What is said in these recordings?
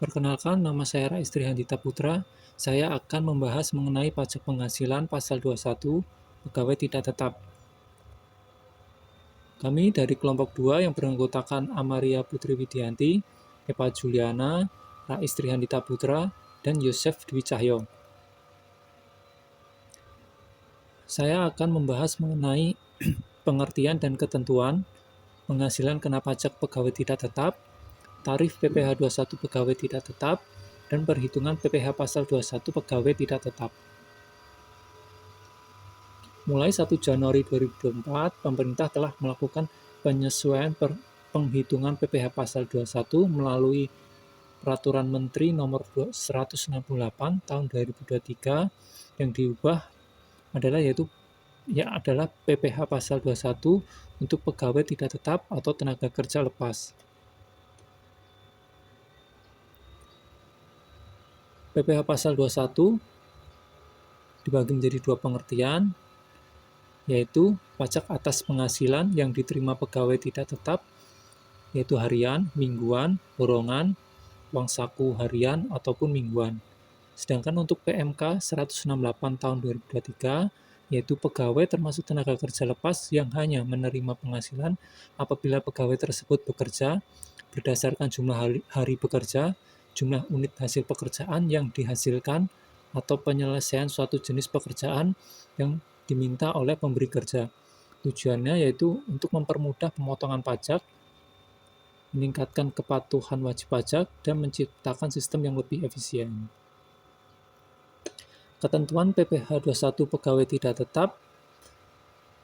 Perkenalkan, nama saya Raistri Handita Putra. Saya akan membahas mengenai pajak penghasilan pasal 21, pegawai tidak tetap. Kami dari kelompok 2 yang beranggotakan Amaria Putri Widianti, Eva Juliana, Raistri Handita Putra, dan Yosef Dwi Cahyo. Saya akan membahas mengenai pengertian dan ketentuan penghasilan kena pajak pegawai tidak tetap, tarif PPh 21 pegawai tidak tetap, dan perhitungan PPh pasal 21 pegawai tidak tetap. Mulai 1 Januari 2024, pemerintah telah melakukan penyesuaian penghitungan PPh pasal 21 melalui Peraturan Menteri Nomor 168 Tahun 2023 yang diubah adalah PPh pasal 21 untuk pegawai tidak tetap atau tenaga kerja lepas. PPh pasal 21 dibagi menjadi dua pengertian, yaitu pajak atas penghasilan yang diterima pegawai tidak tetap, yaitu harian, mingguan, borongan, uang saku harian, ataupun mingguan. Sedangkan untuk PMK 168 tahun 2023, yaitu pegawai termasuk tenaga kerja lepas yang hanya menerima penghasilan apabila pegawai tersebut bekerja berdasarkan jumlah hari bekerja, jumlah unit hasil pekerjaan yang dihasilkan, atau penyelesaian suatu jenis pekerjaan yang diminta oleh pemberi kerja. Tujuannya yaitu untuk mempermudah pemotongan pajak, meningkatkan kepatuhan wajib pajak, dan menciptakan sistem yang lebih efisien. Ketentuan PPh 21 pegawai tidak tetap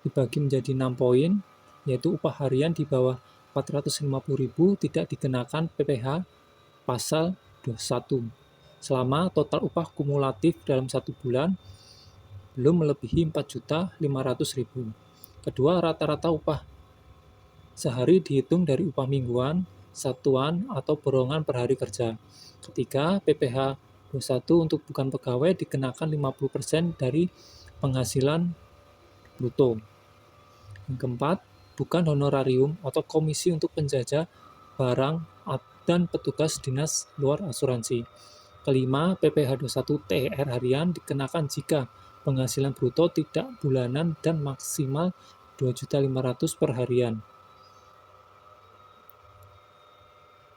dibagi menjadi 6 poin, yaitu upah harian di bawah 450.000 tidak dikenakan PPh pasal 21 selama total upah kumulatif dalam 1 bulan belum melebihi 4.500.000. Kedua, rata-rata upah sehari dihitung dari upah mingguan, satuan, atau borongan per hari kerja. Ketiga, PPh 21 untuk bukan pegawai dikenakan 50% dari penghasilan bruto. Yang keempat, bukan honorarium atau komisi untuk penjajah barang dan petugas dinas luar asuransi. Kelima, PPh 21 THR harian dikenakan jika penghasilan bruto tidak bulanan dan maksimal 2.500.000 per harian.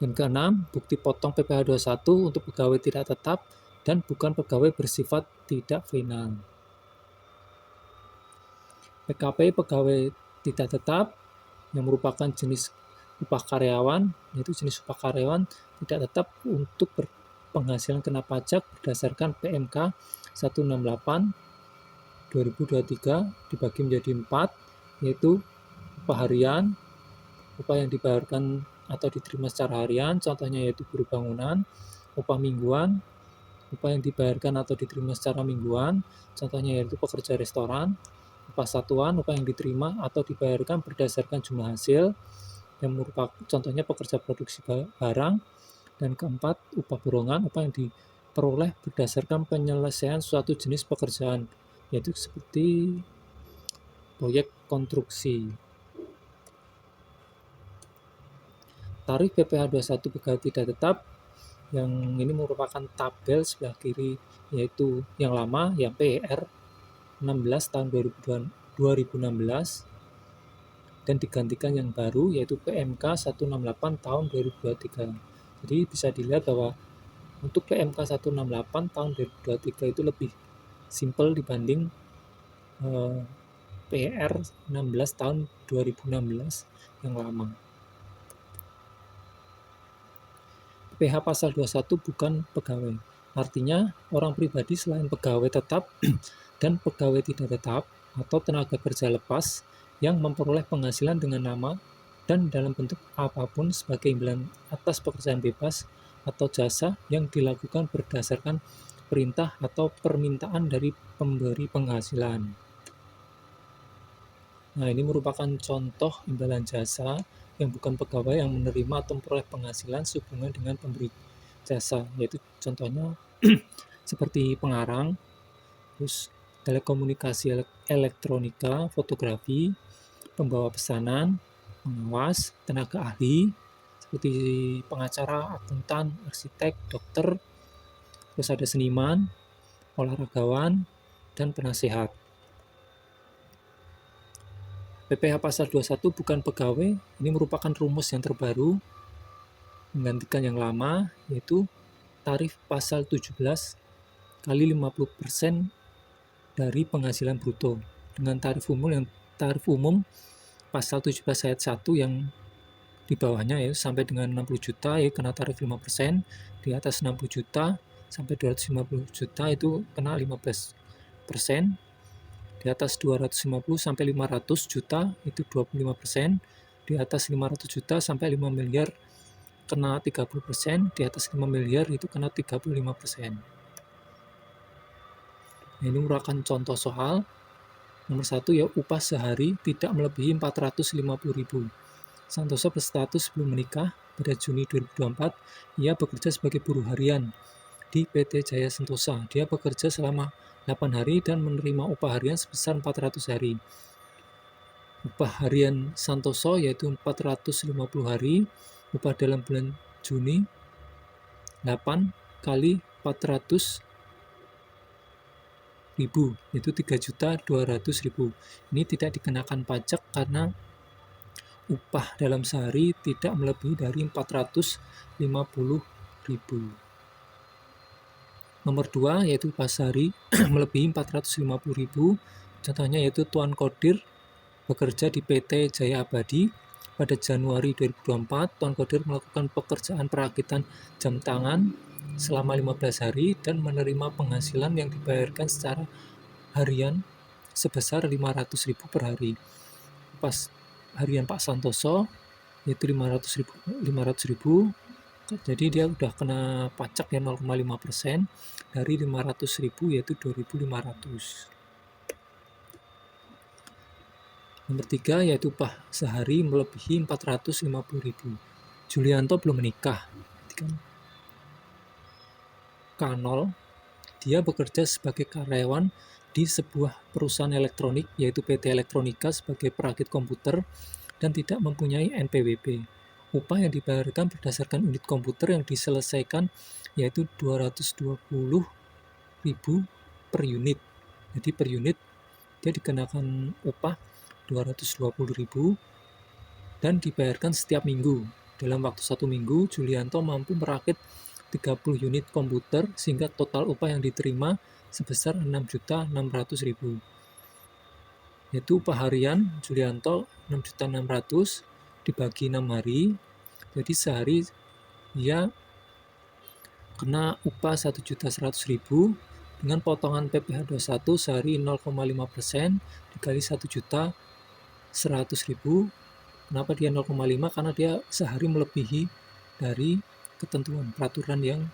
Dan keenam, bukti potong PPh 21 untuk pegawai tidak tetap dan bukan pegawai bersifat tidak final. PKP pegawai tidak tetap yang merupakan jenis upah karyawan, yaitu jenis upah karyawan tidak tetap untuk penghasilan kena pajak berdasarkan PMK 168 2023 dibagi menjadi 4, yaitu upah harian, upah yang dibayarkan atau diterima secara harian, contohnya yaitu buruh bangunan, upah mingguan, upah yang dibayarkan atau diterima secara mingguan, contohnya yaitu pekerja restoran, upah satuan, upah yang diterima atau dibayarkan berdasarkan jumlah hasil, yang merupakan contohnya pekerja produksi barang, dan keempat, upah borongan, upah yang diperoleh berdasarkan penyelesaian suatu jenis pekerjaan, yaitu seperti proyek konstruksi. Tarif PPh 21 pegawai tidak tetap, yang ini merupakan tabel sebelah kiri, yaitu yang lama, yang PER 16 tahun 2016, dan digantikan yang baru, yaitu PMK 168 tahun 2023. Jadi bisa dilihat bahwa untuk PMK 168 tahun 2023 itu lebih simpel dibanding PER 16 tahun 2016 yang lama. PPh pasal 21 bukan pegawai. Artinya, orang pribadi selain pegawai tetap dan pegawai tidak tetap atau tenaga kerja lepas yang memperoleh penghasilan dengan nama dan dalam bentuk apapun sebagai imbalan atas pekerjaan bebas atau jasa yang dilakukan berdasarkan perintah atau permintaan dari pemberi penghasilan. Nah, ini merupakan contoh imbalan jasa yang bukan pegawai yang menerima atau memperoleh penghasilan sehubungan dengan pemberi jasa, yaitu contohnya seperti pengarang, terus telekomunikasi elektronika, fotografi, pembawa pesanan, pengawas, tenaga ahli, seperti pengacara, akuntan, arsitek, dokter, terus ada seniman, olahragawan, dan penasehat. PPh pasal 21 bukan pegawai, ini merupakan rumus yang terbaru menggantikan yang lama, yaitu tarif pasal 17 kali 50% dari penghasilan bruto, dengan tarif umum pasal 17 ayat 1 yang di bawahnya ya sampai dengan 60 juta ya kena tarif 5%, di atas 60 juta sampai 250 juta itu kena 15%, di atas 250 sampai 500 juta itu 25%, di atas 500 juta sampai 5 miliar kena 30%, di atas 5 miliar itu kena 35%. Nah, ini merupakan contoh soal. Nomor 1 ya, upah sehari tidak melebihi 450.000. Santoso berstatus belum menikah. Pada Juni 2024, ia bekerja sebagai buruh harian di PT Jaya Sentosa. Dia bekerja selama 8 hari dan menerima upah harian sebesar 400 hari. Upah harian Santoso yaitu 450 hari. Upah dalam bulan Juni 8 kali 400 ribu, itu 3.200.000. Ini tidak dikenakan pajak karena upah dalam sehari tidak melebihi dari 450.000. Nomor 2 yaitu upah sehari melebihi 450.000. Contohnya yaitu Tuan Kodir bekerja di PT Jaya Abadi. Pada Januari 2024, Tuan Kodir melakukan pekerjaan perakitan jam tangan selama 15 hari dan menerima penghasilan yang dibayarkan secara harian sebesar 500.000 per hari. Pas harian Pak Santoso yaitu 500.000, jadi dia udah kena pajak ya 0,5% dari 500.000 yaitu 2.500. Nomor 3 yaitu upah sehari melebihi 450.000. Julianto belum menikah. K0, dia bekerja sebagai karyawan di sebuah perusahaan elektronik yaitu PT Elektronika sebagai perakit komputer dan tidak mempunyai NPWP. Upah yang dibayarkan berdasarkan unit komputer yang diselesaikan yaitu 220.000 per unit. Jadi per unit dia dikenakan upah 220.000 dan dibayarkan setiap minggu. Dalam waktu 1 minggu, Julianto mampu merakit 30 unit komputer sehingga total upah yang diterima sebesar 6.600.000. Yaitu upah harian Julianto 6.600.000 dibagi 6 hari. Jadi sehari dia kena upah 1.100.000 dengan potongan PPh 21 sehari 0,5% dikali 1.100.000. Kenapa dia 0,5? Karena dia sehari melebihi dari ketentuan peraturan yang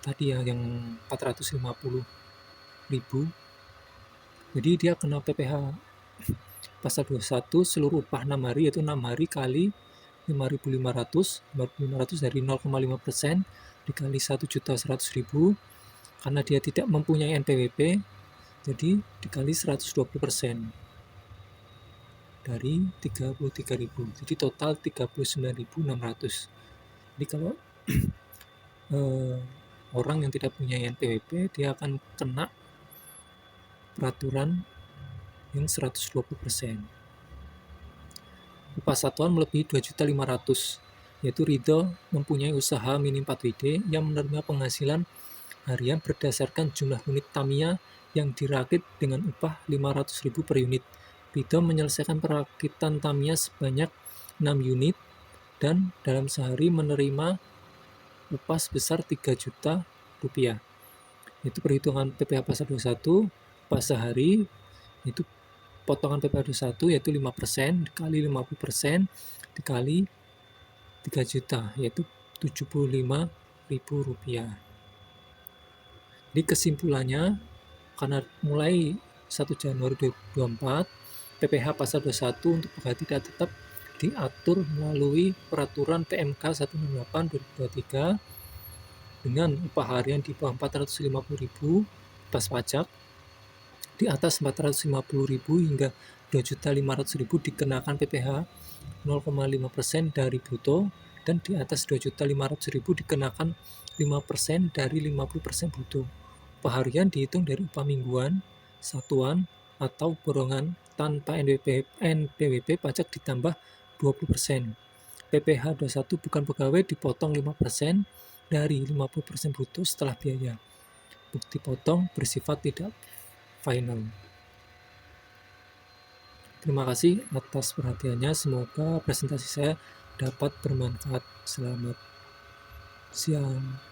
tadi ya, yang 450.000. Jadi dia kena PPh pasal 21 seluruh upah 6 hari yaitu 6 hari kali 5.500 dari 0,5% dikali 1.100.000 karena dia tidak mempunyai NPWP, jadi dikali 120% dari 33.000, jadi total 39.600. Jadi kalau orang yang tidak punya NPWP dia akan kena peraturan yang 120%. Upah satuan melebihi 2.500.000, yaitu Ridho mempunyai usaha mini 4WD yang menerima penghasilan harian berdasarkan jumlah unit Tamiya yang dirakit dengan upah 500.000 per unit. Ridho menyelesaikan perakitan Tamiya sebanyak 6 unit dan dalam sehari menerima upah sebesar 3 juta rupiah. Itu perhitungan PPh pasal 21, upah sehari itu potongan PPh 21 yaitu 5% dikali 50% dikali 3 juta yaitu 75.000 rupiah. Jadi kesimpulannya, karena mulai 1 Januari 2024 PPh pasal 21 untuk pegawai tidak tetap diatur melalui peraturan PMK 168/2023 dengan upah harian di bawah 450.000 pas pajak, di atas 450.000 hingga 2.500.000 dikenakan PPh 0,5% dari bruto, dan di atas 2.500.000 dikenakan 5% dari 50% bruto. Upah harian dihitung dari upah mingguan, satuan, atau borongan tanpa NPWP pajak ditambah 20%. PPh 21 bukan pegawai dipotong 5% dari 50% bruto setelah biaya. Bukti potong bersifat tidak final. Terima kasih atas perhatiannya. Semoga presentasi saya dapat bermanfaat. Selamat siang.